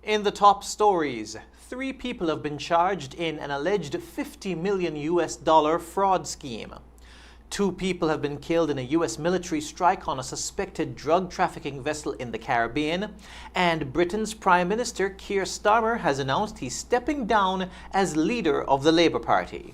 In the top stories, 3 people have been charged in an alleged $50 million fraud scheme. 2 people have been killed in a U.S. military strike on a suspected drug trafficking vessel in the Caribbean. And Britain's Prime Minister Keir Starmer has announced he's stepping down as leader of the Labour Party.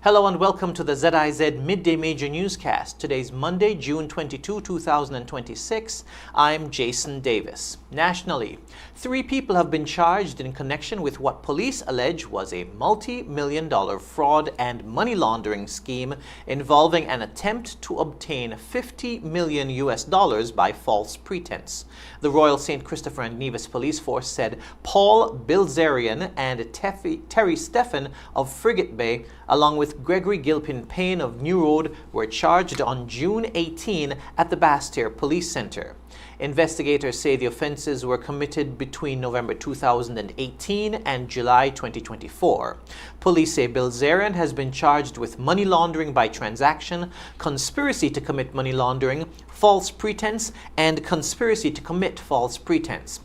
Hello and welcome to the ZIZ Midday Major Newscast. Today's Monday, June 22, 2026. I'm Jason Davis. Nationally, 3 people have been charged in connection with what police allege was a multi-million-dollar fraud and money laundering scheme involving an attempt to obtain $50 million by false pretense. The Royal St. Christopher and Nevis Police Force said Paul Bilzerian and Terry Stephan of Frigate Bay, along with Gregory Gilpin Payne of New Road, were charged on June 18 at the Bastyr Police Centre. Investigators say the offences were committed between November 2018 and July 2024. Police say Bilzerian has been charged with money laundering by transaction, conspiracy to commit money laundering, false pretense, and conspiracy to commit false pretense.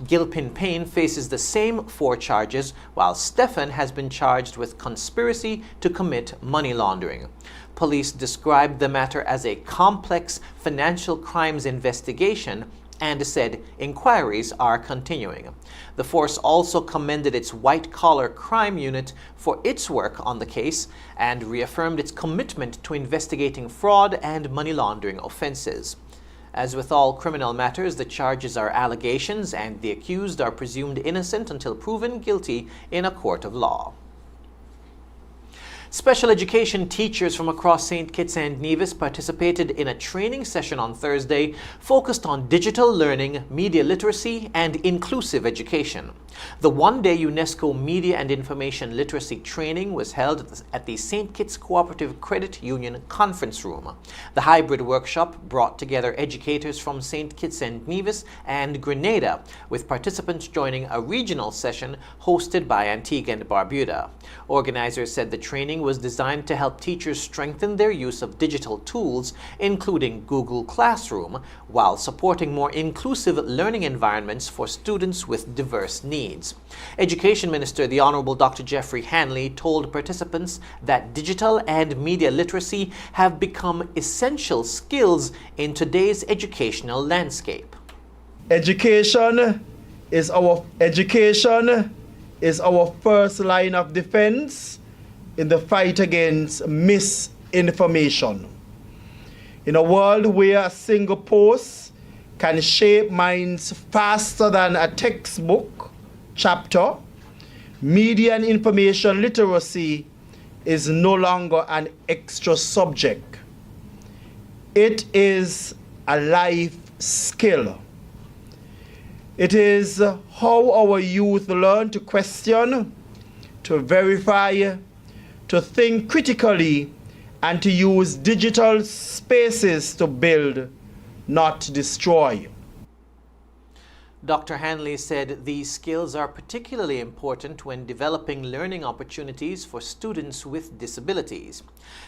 Gilpin Payne faces the same 4 charges, while Stephan has been charged with conspiracy to commit money laundering. Police described the matter as a complex financial crimes investigation and said inquiries are continuing. The force also commended its white-collar crime unit for its work on the case and reaffirmed its commitment to investigating fraud and money laundering offenses. As with all criminal matters, the charges are allegations and the accused are presumed innocent until proven guilty in a court of law. Special education teachers from across St. Kitts and Nevis participated in a training session on Thursday focused on digital learning, media literacy, and inclusive education. The one-day UNESCO Media and Information Literacy training was held at the St. Kitts Cooperative Credit Union Conference Room. The hybrid workshop brought together educators from St. Kitts and Nevis and Grenada, with participants joining a regional session hosted by Antigua and Barbuda. Organizers said the training was designed to help teachers strengthen their use of digital tools, including Google Classroom, while supporting more inclusive learning environments for students with diverse needs. Education Minister the Honourable Dr. Jeffrey Hanley told participants that digital and media literacy have become essential skills in today's educational landscape. Education is our first line of defense in the fight against misinformation. In a world where a single post can shape minds faster than a textbook chapter, media and information literacy is no longer an extra subject. It is a life skill. It is how our youth learn to question, to verify, to think critically, and to use digital spaces to build, not destroy. Dr. Hanley said these skills are particularly important when developing learning opportunities for students with disabilities.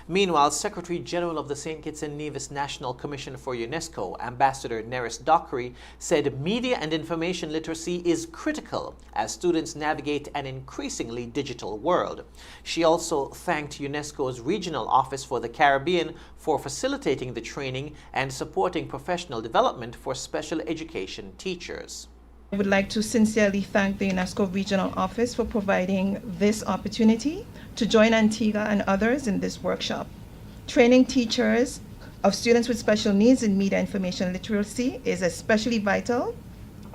Meanwhile, Secretary General of the St. Kitts and Nevis National Commission for UNESCO, Ambassador Neris Dockery, said media and information literacy is critical as students navigate an increasingly digital world. She also thanked UNESCO's Regional Office for the Caribbean for facilitating the training and supporting professional development for special education teachers. I would like to sincerely thank the UNESCO Regional Office for providing this opportunity to join Antigua and others in this workshop. Training teachers of students with special needs in media information literacy is especially vital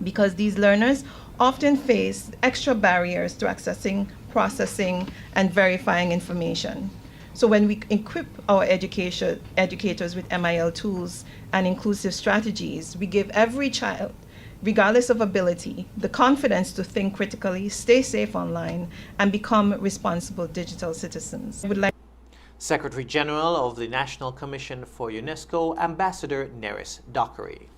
because these learners often face extra barriers to accessing, processing, and verifying information. So when we equip our educators with MIL tools and inclusive strategies, we give every child, regardless of ability, the confidence to think critically, stay safe online, and become responsible digital citizens. Secretary General of the National Commission for UNESCO, Ambassador Neris Dockery.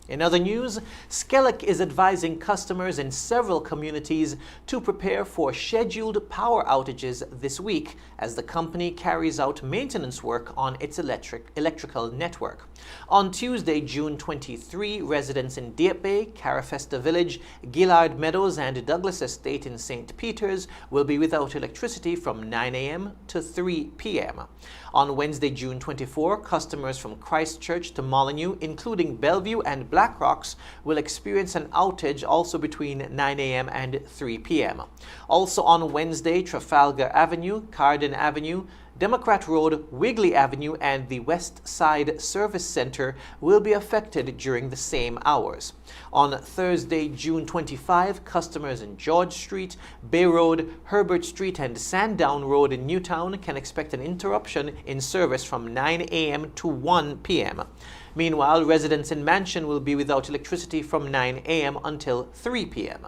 In other news, Skelec is advising customers in several communities to prepare for scheduled power outages this week as the company carries out maintenance work on its electrical network. On Tuesday, June 23, residents in Deep Bay, Carafesta Village, Gillard Meadows and Douglas Estate in St. Peters will be without electricity from 9 a.m. to 3 p.m. On Wednesday, June 24, customers from Christchurch to Molyneux, including Bellevue and Black Rocks, will experience an outage also between 9 a.m. and 3 p.m. Also on Wednesday, Trafalgar Avenue, Carden Avenue, Democrat Road, Wigley Avenue, and the West Side Service Center will be affected during the same hours. On Thursday, June 25, customers in George Street, Bay Road, Herbert Street, and Sandown Road in Newtown can expect an interruption in service from 9 a.m. to 1 p.m. Meanwhile, residents in Mansion will be without electricity from 9 a.m. until 3 p.m.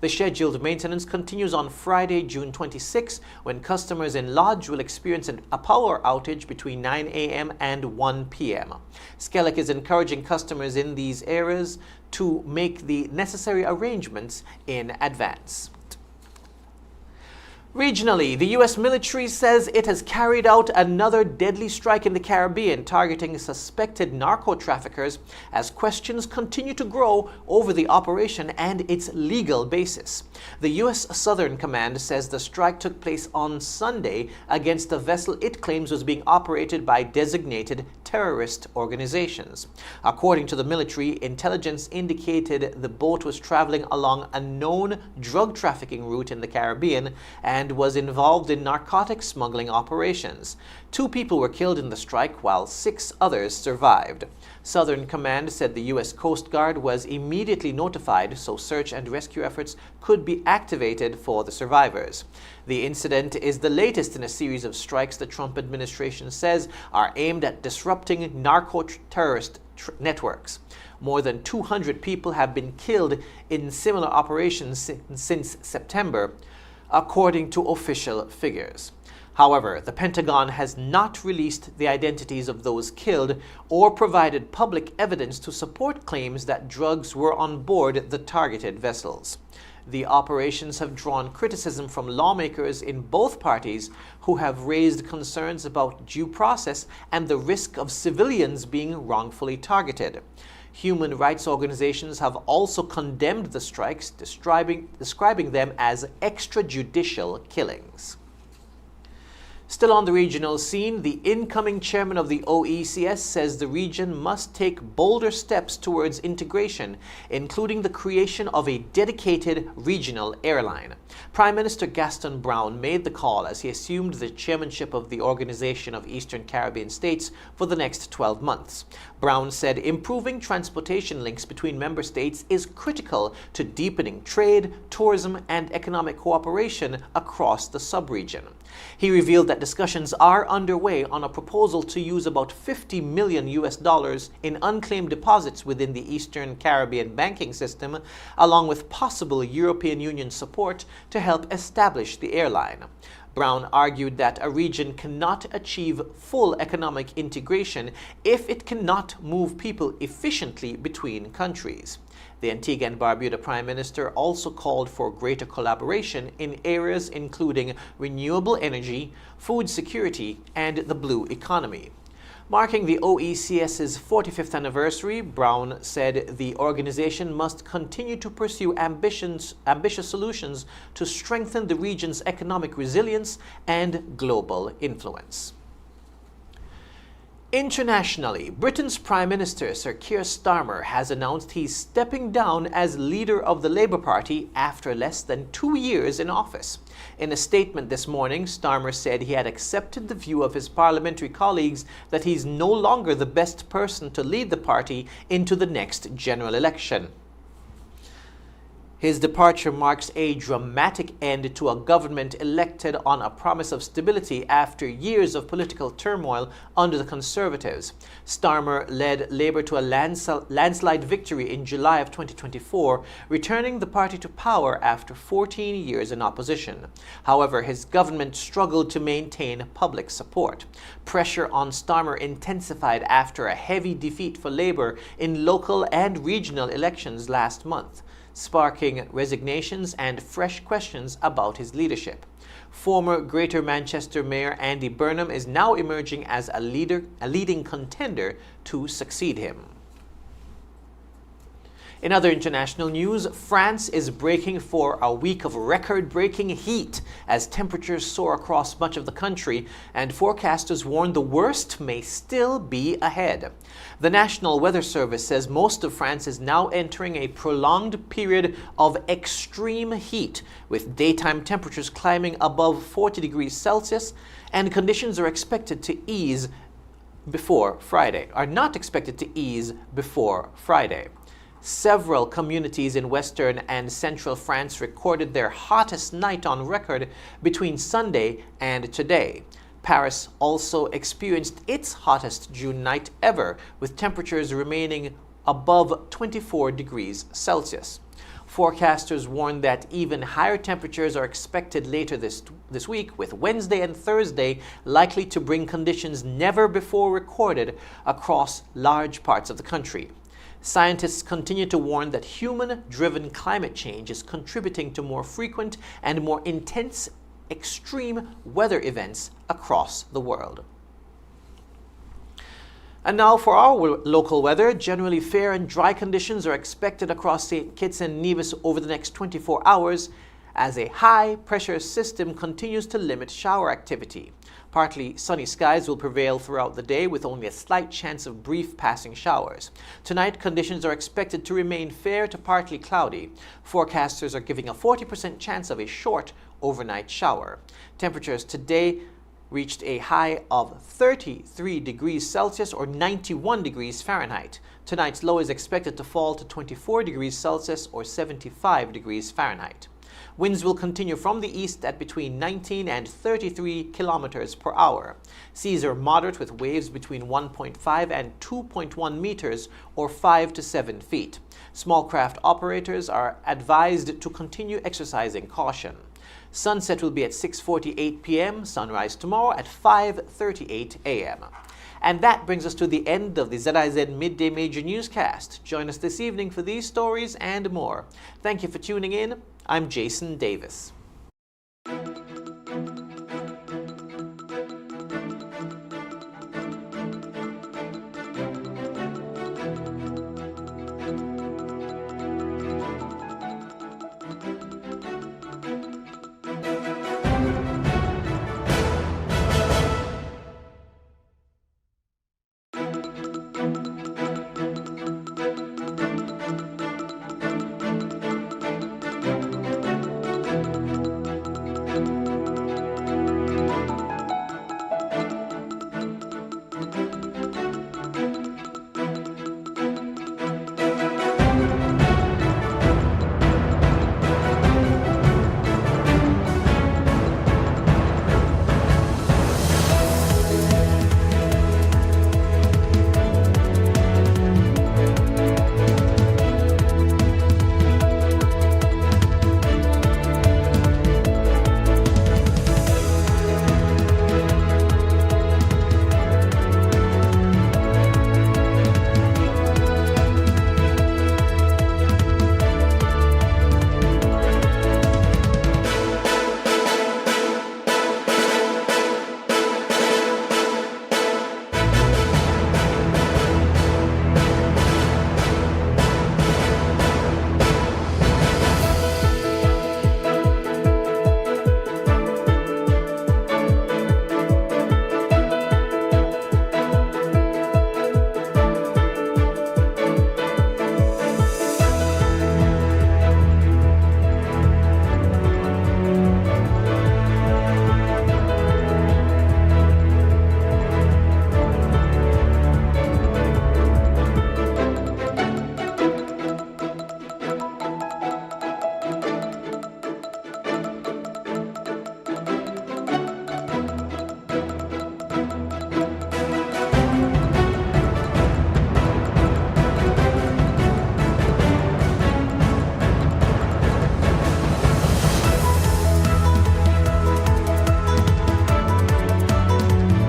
The scheduled maintenance continues on Friday, June 26, when customers in Lodge will experience a power outage between 9 a.m. and 1 p.m. Skelec is encouraging customers in these areas to make the necessary arrangements in advance. Regionally, the U.S. military says it has carried out another deadly strike in the Caribbean targeting suspected narco-traffickers as questions continue to grow over the operation and its legal basis. The U.S. Southern Command says the strike took place on Sunday against a vessel it claims was being operated by designated terrorist organizations. According to the military, intelligence indicated the boat was traveling along a known drug trafficking route in the Caribbean and was involved in narcotic smuggling operations. 2 people were killed in the strike while 6 others survived. Southern Command said the U.S. Coast Guard was immediately notified so search and rescue efforts could be activated for the survivors. The incident is the latest in a series of strikes the Trump administration says are aimed at disrupting narco-terrorist networks. More than 200 people have been killed in similar operations since September, according to official figures. However, the Pentagon has not released the identities of those killed or provided public evidence to support claims that drugs were on board the targeted vessels. The operations have drawn criticism from lawmakers in both parties who have raised concerns about due process and the risk of civilians being wrongfully targeted. Human rights organizations have also condemned the strikes, describing them as extrajudicial killings. Still on the regional scene, the incoming chairman of the OECS says the region must take bolder steps towards integration, including the creation of a dedicated regional airline. Prime Minister Gaston Brown made the call as he assumed the chairmanship of the Organization of Eastern Caribbean States for the next 12 months. Brown said improving transportation links between member states is critical to deepening trade, tourism, and economic cooperation across the sub-region. He revealed that discussions are underway on a proposal to use about $50 million in unclaimed deposits within the Eastern Caribbean banking system, along with possible European Union support to help establish the airline. Brown argued that a region cannot achieve full economic integration if it cannot move people efficiently between countries. The Antigua and Barbuda Prime Minister also called for greater collaboration in areas including renewable energy, food security, and the blue economy. Marking the OECS's 45th anniversary, Brown said the organization must continue to pursue ambitious solutions to strengthen the region's economic resilience and global influence. Internationally, Britain's Prime Minister Sir Keir Starmer has announced he's stepping down as leader of the Labour Party after less than 2 years in office. In a statement this morning, Starmer said he had accepted the view of his parliamentary colleagues that he's no longer the best person to lead the party into the next general election. His departure marks a dramatic end to a government elected on a promise of stability after years of political turmoil under the Conservatives. Starmer led Labour to a landslide victory in July of 2024, returning the party to power after 14 years in opposition. However, his government struggled to maintain public support. Pressure on Starmer intensified after a heavy defeat for Labour in local and regional elections last month, sparking resignations and fresh questions about his leadership. Former Greater Manchester Mayor Andy Burnham is now emerging as a leading contender to succeed him. In other international news, France is bracing for a week of record-breaking heat as temperatures soar across much of the country, and forecasters warn the worst may still be ahead. The National Weather Service says most of France is now entering a prolonged period of extreme heat, with daytime temperatures climbing above 40 degrees Celsius, and conditions are expected to ease before Friday, are not expected to ease before Friday. Several communities in western and central France recorded their hottest night on record between Sunday and today. Paris also experienced its hottest June night ever, with temperatures remaining above 24 degrees Celsius. Forecasters warn that even higher temperatures are expected later this week, with Wednesday and Thursday likely to bring conditions never before recorded across large parts of the country. Scientists continue to warn that human-driven climate change is contributing to more frequent and more intense extreme weather events across the world. And now for our local weather. Generally fair and dry conditions are expected across St. Kitts and Nevis over the next 24 hours as a high-pressure system continues to limit shower activity. Partly sunny skies will prevail throughout the day, with only a slight chance of brief passing showers. Tonight, conditions are expected to remain fair to partly cloudy. Forecasters are giving a 40% chance of a short overnight shower. Temperatures today reached a high of 33 degrees Celsius or 91 degrees Fahrenheit. Tonight's low is expected to fall to 24 degrees Celsius or 75 degrees Fahrenheit. Winds will continue from the east at between 19 and 33 kilometers per hour. Seas are moderate with waves between 1.5 and 2.1 meters or 5 to 7 feet. Small craft operators are advised to continue exercising caution. Sunset will be at 6:48 p.m., sunrise tomorrow at 5:38 a.m. And that brings us to the end of the ZIZ Midday Major Newscast. Join us this evening for these stories and more. Thank you for tuning in. I'm Jason Davis.